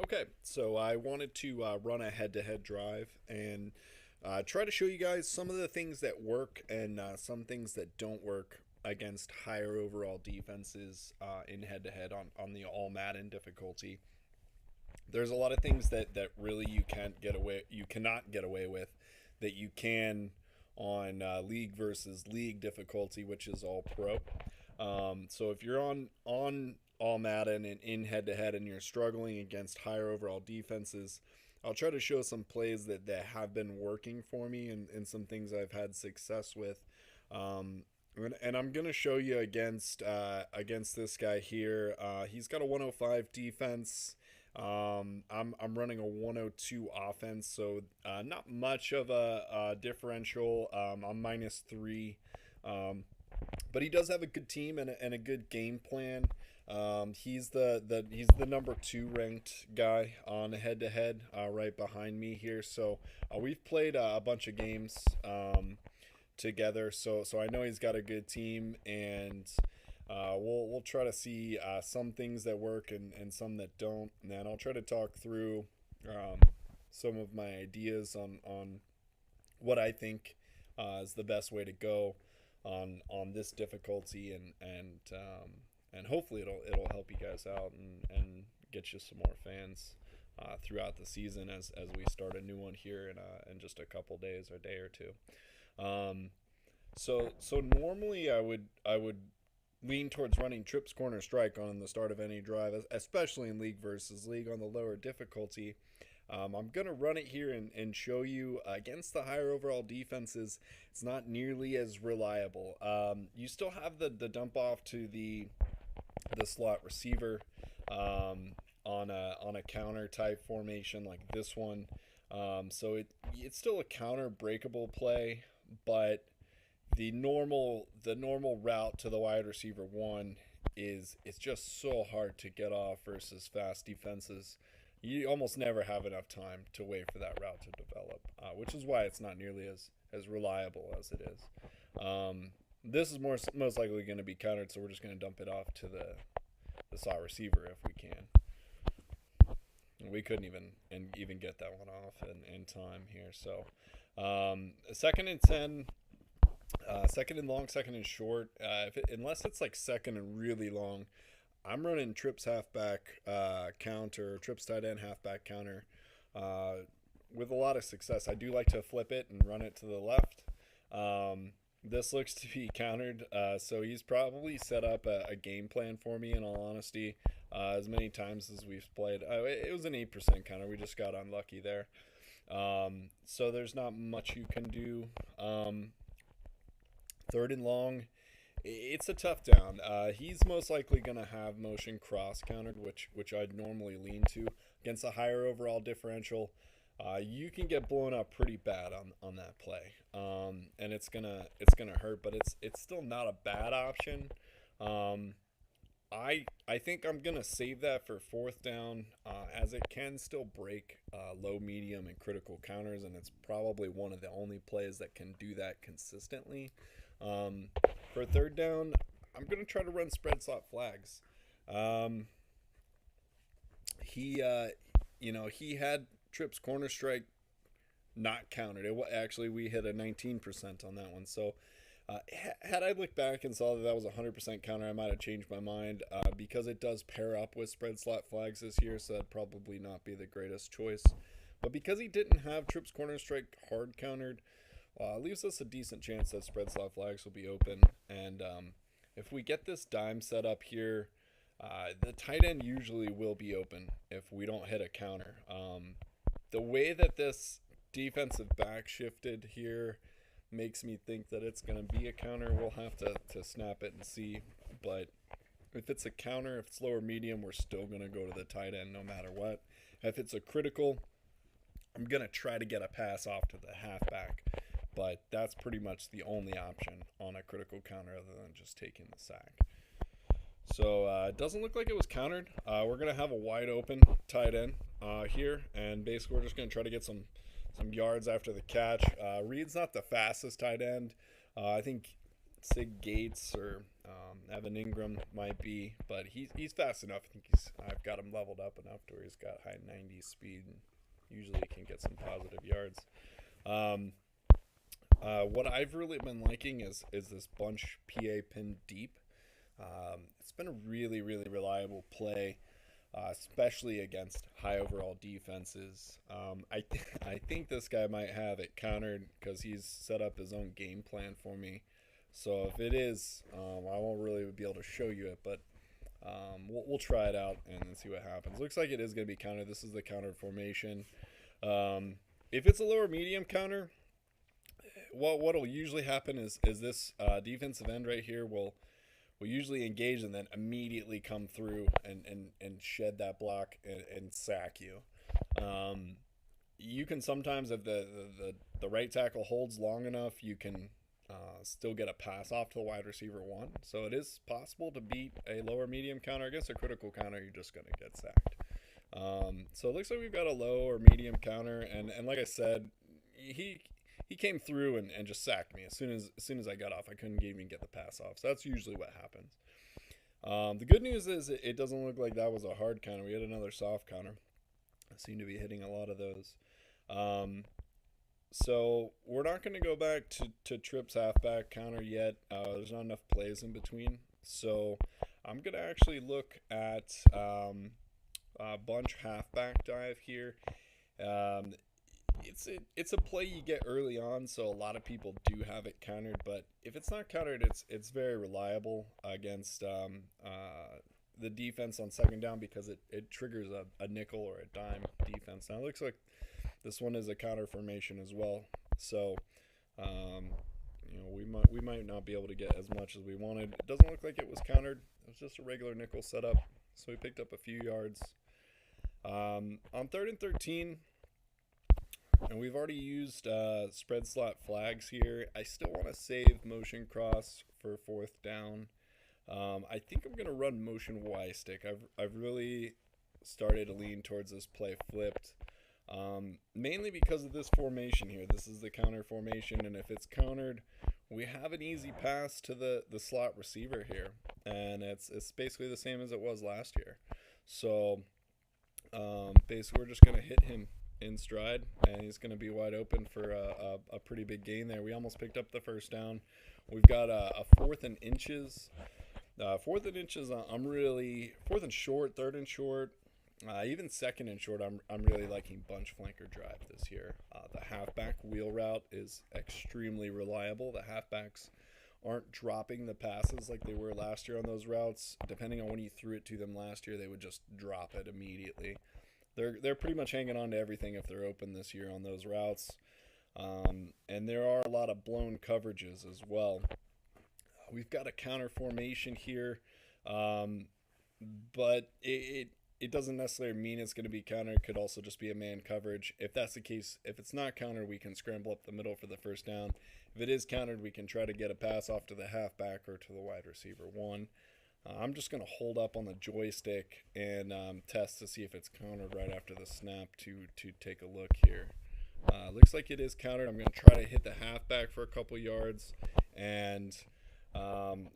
Okay, so I wanted to run a head-to-head drive and try to show you guys some of the things that work and some things that don't work against higher overall defenses in head-to-head on the all Madden difficulty. There's a lot of things that really you cannot get away with that you can on league versus league difficulty, which is all pro. So if you're on all Madden and in head to head and you're struggling against higher overall defenses, I'll try to show some plays that have been working for me and some things I've had success with. Um, and I'm gonna show you against this guy here. He's got a 105 defense. I'm running a 102 offense, so not much of a differential. I'm -3. But he does have a good team and a good game plan. He's the number 2 ranked guy on head to head, right behind me here. So we've played a bunch of games together. So I know he's got a good team, and we'll try to see some things that work and some that don't. And then I'll try to talk through some of my ideas on what I think is the best way to go on this difficulty, and hopefully it'll help you guys out and get you some more fans throughout the season as we start a new one here in just a couple days or a day or two. So normally I would lean towards running trips corner strike on the start of any drive, especially in league versus league on the lower difficulty. I'm going to run it here and show you against the higher overall defenses, it's not nearly as reliable. You still have the dump off to the slot receiver on a counter type formation like this one. So it's still a counter breakable play, but the normal route to the wide receiver one is it's just so hard to get off versus fast defenses. You almost never have enough time to wait for that route to develop, which is why it's not nearly as reliable as it is. This is most likely going to be countered, so we're just going to dump it off to the slot receiver if we can. We couldn't even get that one off in time here. So second and 10. Second and long, second and short. Unless it's like second and really long, I'm running trips halfback counter, trips tight end halfback counter with a lot of success. I do like to flip it and run it to the left. This looks to be countered, so he's probably set up a game plan for me, in all honesty, as many times as we've played. It was an 8% counter. We just got unlucky there. So there's not much you can do. Third and long, it's a tough down. He's most likely going to have motion cross countered, which I'd normally lean to against a higher overall differential. You can get blown up pretty bad on that play, and it's gonna hurt, but it's still not a bad option. I think I'm gonna save that for fourth down, as it can still break low, medium, and critical counters, and it's probably one of the only plays that can do that consistently. For third down, I'm going to try to run spread slot flags. He had trips corner strike not counted. Actually, we hit a 19% on that one. So had I looked back and saw that was a 100% counter, I might have changed my mind because it does pair up with spread slot flags this year, so that'd probably not be the greatest choice. But because he didn't have trips corner strike hard countered, leaves us a decent chance that spread slot flags will be open. And if we get this dime set up here, the tight end usually will be open if we don't hit a counter. The way that this defensive back shifted here makes me think that it's going to be a counter. We'll have to snap it and see. But if it's a counter, if it's lower medium, we're still going to go to the tight end no matter what. If it's a critical, I'm going to try to get a pass off to the halfback. But that's pretty much the only option on a critical counter other than just taking the sack. So it doesn't look like it was countered. We're going to have a wide open tight end here. And basically we're just going to try to get some yards after the catch. Reed's not the fastest tight end. I think Sig Gates or Evan Ingram might be, but he's fast enough. I think I've got him leveled up enough to where he's got high 90s speed and usually can get some positive yards. Um, what I've really been liking is this bunch PA pin deep. It's been a really, really reliable play, especially against high overall defenses. I think this guy might have it countered because he's set up his own game plan for me. So if it is, I won't really be able to show you it, but we'll try it out and then see what happens. Looks like it is going to be countered. This is the countered formation. If it's a lower medium counter, what'll usually happen is this defensive end right here will usually engage and then immediately come through and shed that block and sack you. You can sometimes, if the right tackle holds long enough, you can still get a pass off to the wide receiver one. So it is possible to beat a lower medium counter. Against a critical counter, you're just going to get sacked. So it looks like we've got a low or medium counter, and like I said, he came through and just sacked me as soon as I got off. I couldn't even get the pass off. So that's usually what happens. The good news is it doesn't look like that was a hard counter. We had another soft counter. I seem to be hitting a lot of those. So we're not going to go back to Tripp's halfback counter yet. There's not enough plays in between. So I'm going to actually look at bunch halfback dive here. It's a play you get early on, so a lot of people do have it countered. But if it's not countered, it's very reliable against the defense on second down because it triggers a nickel or a dime defense. Now it looks like this one is a counter formation as well, so we might not be able to get as much as we wanted. It doesn't look like it was countered. It was just a regular nickel setup, so we picked up a few yards. On 3rd and 13, and we've already used spread slot flags here. I still want to save motion cross for 4th down. I think I'm going to run motion Y stick. I've really started to lean towards this play flipped. Mainly because of this formation here. This is the counter formation, and if it's countered, we have an easy pass to the slot receiver here, and it's basically the same as it was last year. So basically we're just going to hit him in stride, and he's going to be wide open for a pretty big gain there. We almost picked up the first down. We've got a 4th and inches. 4th and inches, I'm really 4th and short, 3rd and short. Even 2nd and short, I'm really liking bunch flanker drive this year. The halfback wheel route is extremely reliable. The halfbacks aren't dropping the passes like they were last year on those routes. Depending on when you threw it to them last year, they would just drop it immediately. They're pretty much hanging on to everything if they're open this year on those routes. And there are a lot of blown coverages as well. We've got a counter formation here, but it doesn't necessarily mean it's going to be countered. It could also just be a man coverage. If that's the case, if it's not countered, we can scramble up the middle for the first down. If it is countered, we can try to get a pass off to the halfback or to the wide receiver one. I'm just going to hold up on the joystick and test to see if it's countered right after the snap to take a look here. Looks like it is countered. I'm going to try to hit the halfback for a couple yards, and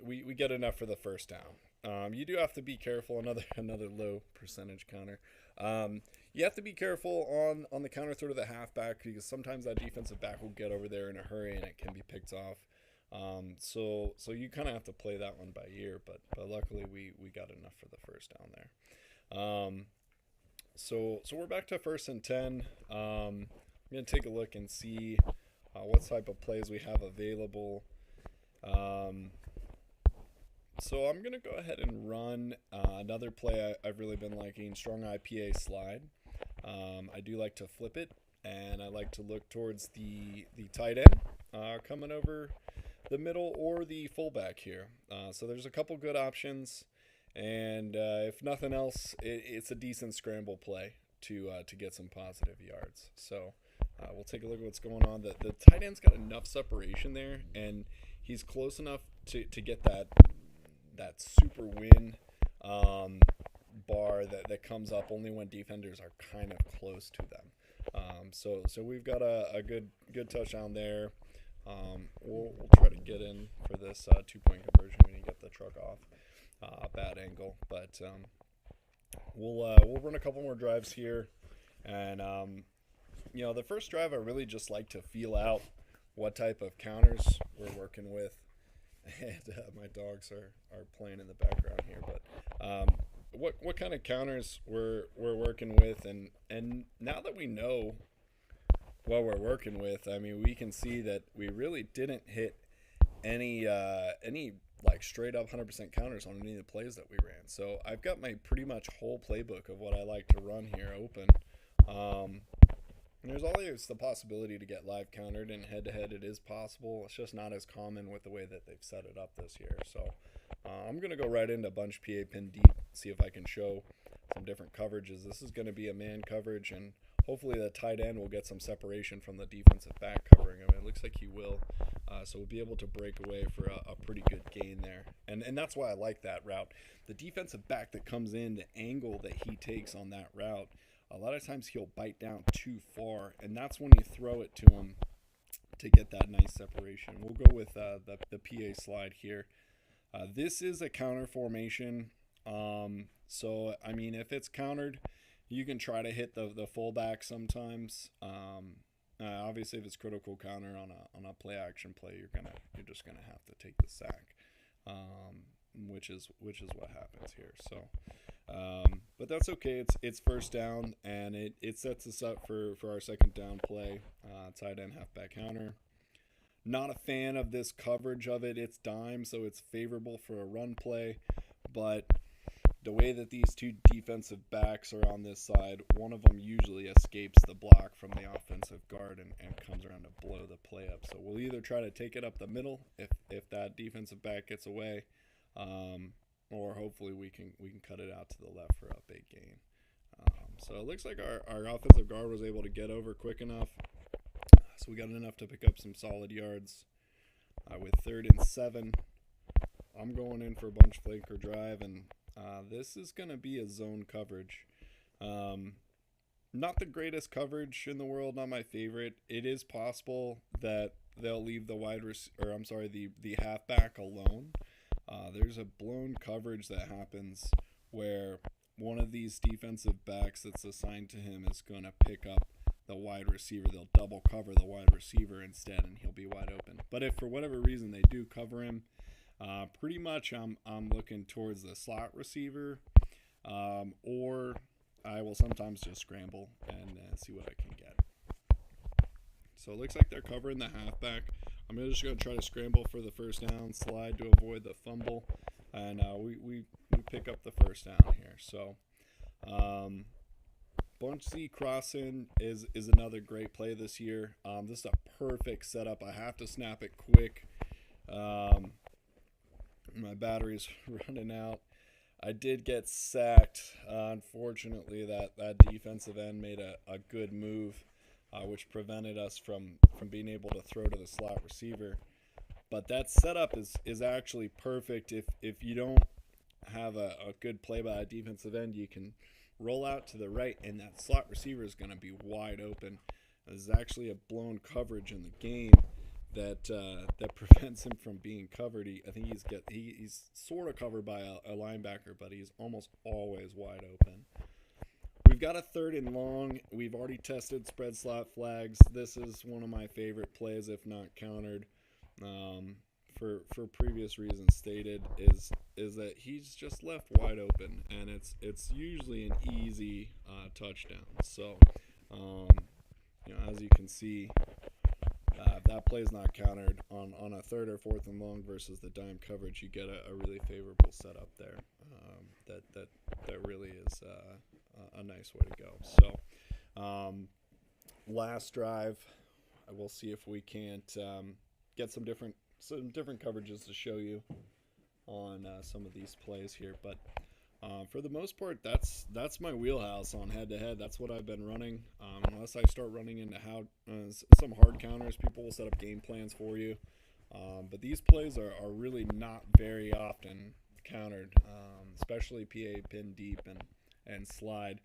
we get enough for the first down. You do have to be careful. Another low percentage counter. You have to be careful on the counter throw to the halfback because sometimes that defensive back will get over there in a hurry and it can be picked off. So you kind of have to play that one by ear, but luckily we got enough for the first down there. So we're back to 1st and 10. I'm gonna take a look and see what type of plays we have available. So I'm going to go ahead and run another play I've really been liking, strong IPA slide. I do like to flip it, and I like to look towards the tight end coming over the middle or the fullback here. So there's a couple good options, and if nothing else, it's a decent scramble play to get some positive yards. So we'll take a look at what's going on. The tight end's got enough separation there, and he's close enough to get that super win bar that comes up only when defenders are kind of close to them. So we've got a good touchdown there. We'll try to get in for this 2-point conversion when you get the truck off. Bad angle, but we'll run a couple more drives here, and the first drive I really just like to feel out what type of counters we're working with, and my dogs are playing in the background here, but what kind of counters we're working with, and now that we know what we're working with, I mean, we can see that we really didn't hit any like straight up 100% counters on any of the plays that we ran. So I've got my pretty much whole playbook of what I like to run here open. Um, there's always the possibility to get live countered, and head to head it is possible. It's just not as common with the way that they've set it up this year. So I'm going to go right into bunch PA pin deep, see if I can show some different coverages. This is going to be a man coverage, and hopefully the tight end will get some separation from the defensive back covering him. It looks like he will. So we'll be able to break away for a pretty good gain there. And that's why I like that route. The defensive back that comes in, the angle that he takes on that route, a lot of times he'll bite down too far, and that's when you throw it to him to get that nice separation. We'll go with the PA slide here. This is a counter formation. So, I mean, if it's countered, you can try to hit the fullback sometimes. Obviously, if it's critical counter on a play action play, you're just gonna have to take the sack, which is what happens here. So, but that's okay. It's first down, and it sets us up for our second down play. Tight end halfback counter. Not a fan of this coverage of it. It's dime, so it's favorable for a run play, but the way that these two defensive backs are on this side, one of them usually escapes the block from the offensive guard and comes around to blow the play up. So we'll either try to take it up the middle if that defensive back gets away, or hopefully we can cut it out to the left for a big gain. So it looks like our offensive guard was able to get over quick enough. So we got enough to pick up some solid yards. With 3rd and 7, I'm going in for a bunch flanker drive, and this is going to be a zone coverage. Not the greatest coverage in the world, not my favorite. It is possible that they'll leave the halfback alone. There's a blown coverage that happens where one of these defensive backs that's assigned to him is going to pick up the wide receiver. They'll double cover the wide receiver instead, and he'll be wide open. But if for whatever reason they do cover him, pretty much I'm looking towards the slot receiver, or I will sometimes just scramble and see what I can get. So it looks like they're covering the halfback. I'm just going to try to scramble for the first down, slide to avoid the fumble, and we pick up the first down here. So bunch C crossing is another great play this year. This is a perfect setup. I have to snap it quick. My battery's running out. I did get sacked. Unfortunately, that defensive end made a good move, which prevented us from being able to throw to the slot receiver. But that setup is actually perfect. If you don't have a good play by a defensive end, you can roll out to the right, and that slot receiver is going to be wide open. There's actually a blown coverage in the game that prevents him from being covered. I think he's sort of covered by a linebacker, but he's almost always wide open. We've got a 3rd and long. We've already tested spread slot flags. This is one of my favorite plays, if not countered. For previous reasons stated, is that he's just left wide open, and it's usually an easy touchdown. So, as you can see, if that play is not countered on a 3rd or 4th and long versus the dime coverage, you get a really favorable setup there. That really is a nice way to go. So, last drive, I will see if we can't get some different coverages to show you on some of these plays here, but for the most part, that's my wheelhouse on head-to-head. That's what I've been running. Unless I start running into some hard counters, people will set up game plans for you. But these plays are really not very often countered, especially PA pin deep and slide.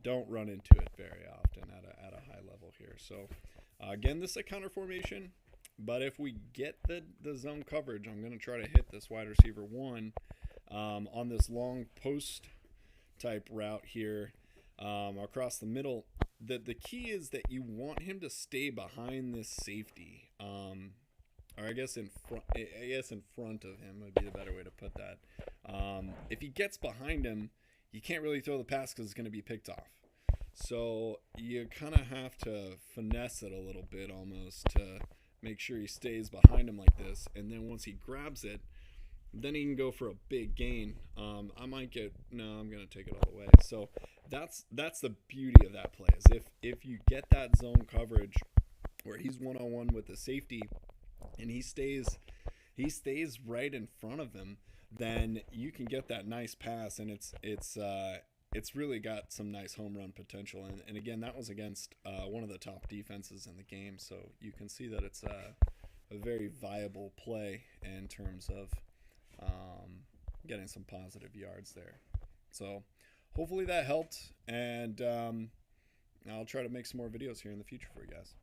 Don't run into it very often at a high level here. So again, this is a counter formation. But if we get the zone coverage, I'm going to try to hit this wide receiver one on this long post type route here across the middle. The key is that you want him to stay behind this safety, or I guess in front. I guess in front of him would be the better way to put that. If he gets behind him, you can't really throw the pass because it's going to be picked off. So you kind of have to finesse it a little bit almost to make sure he stays behind him like this. And then once he grabs it, then he can go for a big gain. I'm going to take it all the way. So that's the beauty of that play is if you get that zone coverage where he's one-on-one with the safety and he stays right in front of him, then you can get that nice pass, and it's really got some nice home run potential. And again, that was against one of the top defenses in the game, so you can see that it's a very viable play in terms of getting some positive yards there. So hopefully that helped, and I'll try to make some more videos here in the future for you guys.